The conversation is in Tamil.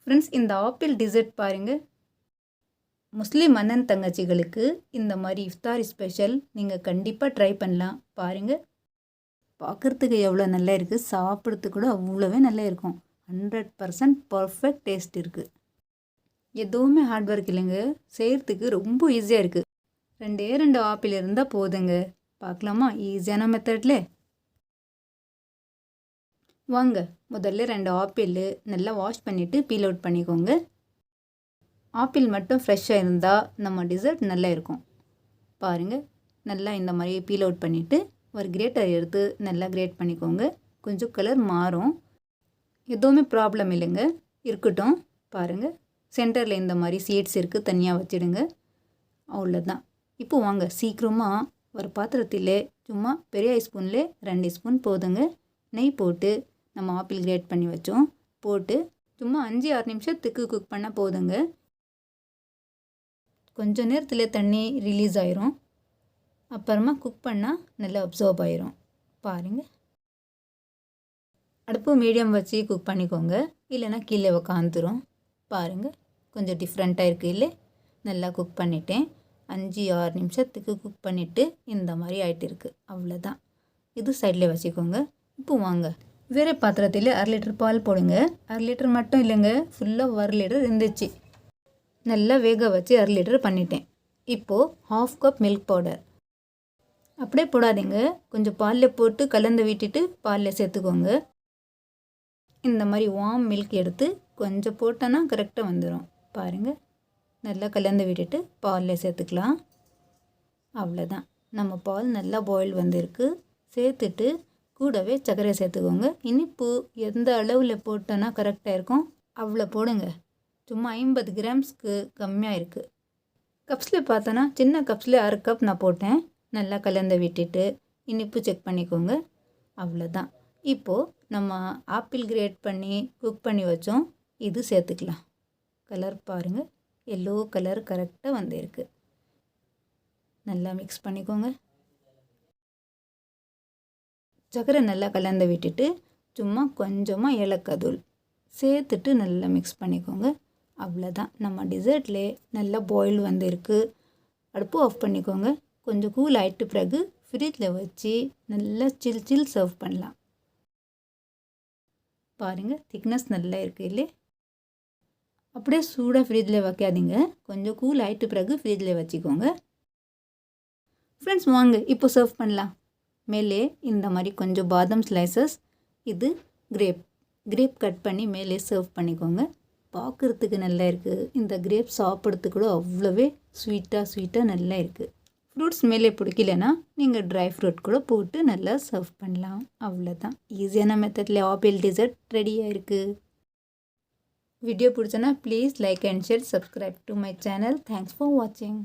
ஃப்ரெண்ட்ஸ், இந்த ஆப்பிள் டிசர்ட் பாருங்கள். முஸ்லீம் அண்ணன் தங்கச்சிகளுக்கு இந்த மாதிரி இஃப்தாரி ஸ்பெஷல் நீங்கள் கண்டிப்பாக ட்ரை பண்ணலாம். பாருங்கள், பார்க்குறதுக்கு எவ்வளோ நல்லா இருக்குது, சாப்பிட்றதுக்கு கூட அவ்வளோவே நல்லா இருக்கும். 100% பர்ஃபெக்ட் டேஸ்ட் இருக்குது. எதுவுமே ஹார்ட் ஒர்க் இல்லைங்க, செய்கிறதுக்கு ரொம்ப ஈஸியாக இருக்குது. 2 ஆப்பிள் இருந்தால் போதுங்க. பார்க்கலாமா ஈஸியான மெத்தட்ல? வாங்க, முதல்ல 2 ஆப்பிள் நல்லா வாஷ் பண்ணிவிட்டு பீல் அவுட் பண்ணிக்கோங்க. ஆப்பிள் மட்டும் ஃப்ரெஷ்ஷாக இருந்தால் நம்ம டிசர்ட் நல்லா இருக்கும். பாருங்கள், நல்லா இந்த மாதிரி பீல் அவுட் பண்ணிவிட்டு ஒரு கிரேட்டர் எடுத்து நல்லா கிரேட் பண்ணிக்கோங்க. கொஞ்சம் கலர் மாறும், எதுவுமே ப்ராப்ளம் இல்லைங்க, இருக்கட்டும். பாருங்கள், சென்டரில் இந்த மாதிரி சீட்ஸ் இருக்குது, தனியாக வச்சிடுங்க. அவ்வளோதான். இப்போ வாங்க சீக்கிரமாக ஒரு பாத்திரத்தில் சும்மா பெரிய ஸ்பூனில் 2 ஸ்பூன் போதுங்க நெய் போட்டு நம்ம ஆப்பிள் கிரேட் பண்ணி வச்சோம் போட்டு சும்மா 5-6 நிமிஷத்துக்கு குக் பண்ணால் போதுங்க. கொஞ்சம் நேரத்தில் தண்ணி ரிலீஸ் ஆயிரும், அப்புறமா குக் பண்ணால் நல்லா அப்சர்வ் ஆயிரும். பாருங்கள், அடுப்பு மீடியம் வச்சு குக் பண்ணிக்கோங்க, இல்லைன்னா கீழே உக்காந்துரும். பாருங்கள், கொஞ்சம் டிஃப்ரெண்ட்டாக இருக்குது இல்லை? நல்லா குக் பண்ணிட்டேன். 5-6 நிமிஷத்துக்கு குக் பண்ணிவிட்டு இந்த மாதிரி ஆகிட்டு இருக்குது. அவ்வளோதான். இது சைடில் வச்சுக்கோங்க. இப்போ வாங்க வேறு பாத்திரத்தில் 1/2 லிட்டர் பால் போடுங்க. 1/2 லிட்டர் மட்டும் இல்லைங்க, ஃபுல்லாக 1 லிட்டர் இருந்துச்சு. நல்லா வேக வச்சு 1/2 லிட்டர் பண்ணிட்டேன். இப்போது 1/2 கப் மில்க் பவுடர் அப்படியே போடாதீங்க, கொஞ்சம் பாலில் போட்டு கலந்து விட்டுட்டு பாலில் சேர்த்துக்கோங்க. இந்த மாதிரி வார்ம் மில்க் எடுத்து கொஞ்சம் போட்டோன்னா கரெக்டாக வந்துடும். பாருங்கள், நல்லா கலந்து விட்டுட்டு பாலில் சேர்த்துக்கலாம். அவ்வளோதான், நம்ம பால் நல்லா பாயில் வந்திருக்கு. சேர்த்துட்டு கூடவே சர்க்கரை சேர்த்துக்கோங்க. இனிப்பு எந்த அளவில் போட்டோன்னா கரெக்டாக இருக்கும் அவ்வளோ போடுங்க. சும்மா 50 கிராம்ஸ்க்கு கம்மியாக இருக்குது. கப்ஸில் பார்த்தோன்னா சின்ன கப்ஸில் 1/2 கப் நான் போட்டேன். நல்லா கலந்து விட்டுட்டு இனிப்பு செக் பண்ணிக்கோங்க. அவ்வளோதான். இப்போது நம்ம ஆப்பிள் கிரேட் பண்ணி குக் பண்ணி வச்சோம், இது சேர்த்துக்கலாம். கலர் பாருங்கள், எல்லோ கலர் கரெக்டாக வந்திருக்கு. நல்லா மிக்ஸ் பண்ணிக்கோங்க. சர்க்கரை நல்லா கலந்து விட்டுட்டு சும்மா கொஞ்சமாக ஏலக்காய் தூள் சேர்த்துட்டு நல்லா மிக்ஸ் பண்ணிக்கோங்க. அவ்வளோதான், நம்ம டிசர்ட்லே நல்லா பாயில் வந்திருக்கு. அடுப்பு ஆஃப் பண்ணிக்கோங்க. கொஞ்சம் கூல் ஆகிட்டு பிறகு ஃப்ரிட்ஜில் வச்சு நல்லா சில் சர்வ் பண்ணலாம். பாருங்கள், திக்னஸ் நல்லா இருக்குது இல்லை? அப்படியே சூடாக ஃப்ரிட்ஜில் வைக்காதீங்க, கொஞ்சம் கூல் ஆகிட்டு பிறகு ஃப்ரிட்ஜில் வச்சுக்கோங்க. ஃப்ரெண்ட்ஸ், வாங்க இப்போ சர்வ் பண்ணலாம். மேலே இந்த மாதிரி கொஞ்சம் பாதாம் ஸ்லைசஸ், இது கிரேப் கட் பண்ணி மேலே சர்வ் பண்ணிக்கோங்க. பார்க்குறதுக்கு நல்லா இருக்குது. இந்த கிரேப் சாப்பிட்றதுக்கு கூட அவ்வளோவே ஸ்வீட்டாக நல்லா இருக்குது. ஃப்ரூட்ஸ் மேலே பிடிக்கலன்னா நீங்கள் ட்ரை ஃப்ரூட் கூட போட்டு நல்லா சர்வ் பண்ணலாம். அவ்வளோதான், ஈஸியான மெத்தடில் ஆப்பிள் டிசர்ட் ரெடியாக இருக்குது. வீடியோ பிடிச்சனா please like and share, subscribe to my channel. Thanks for வாட்சிங்.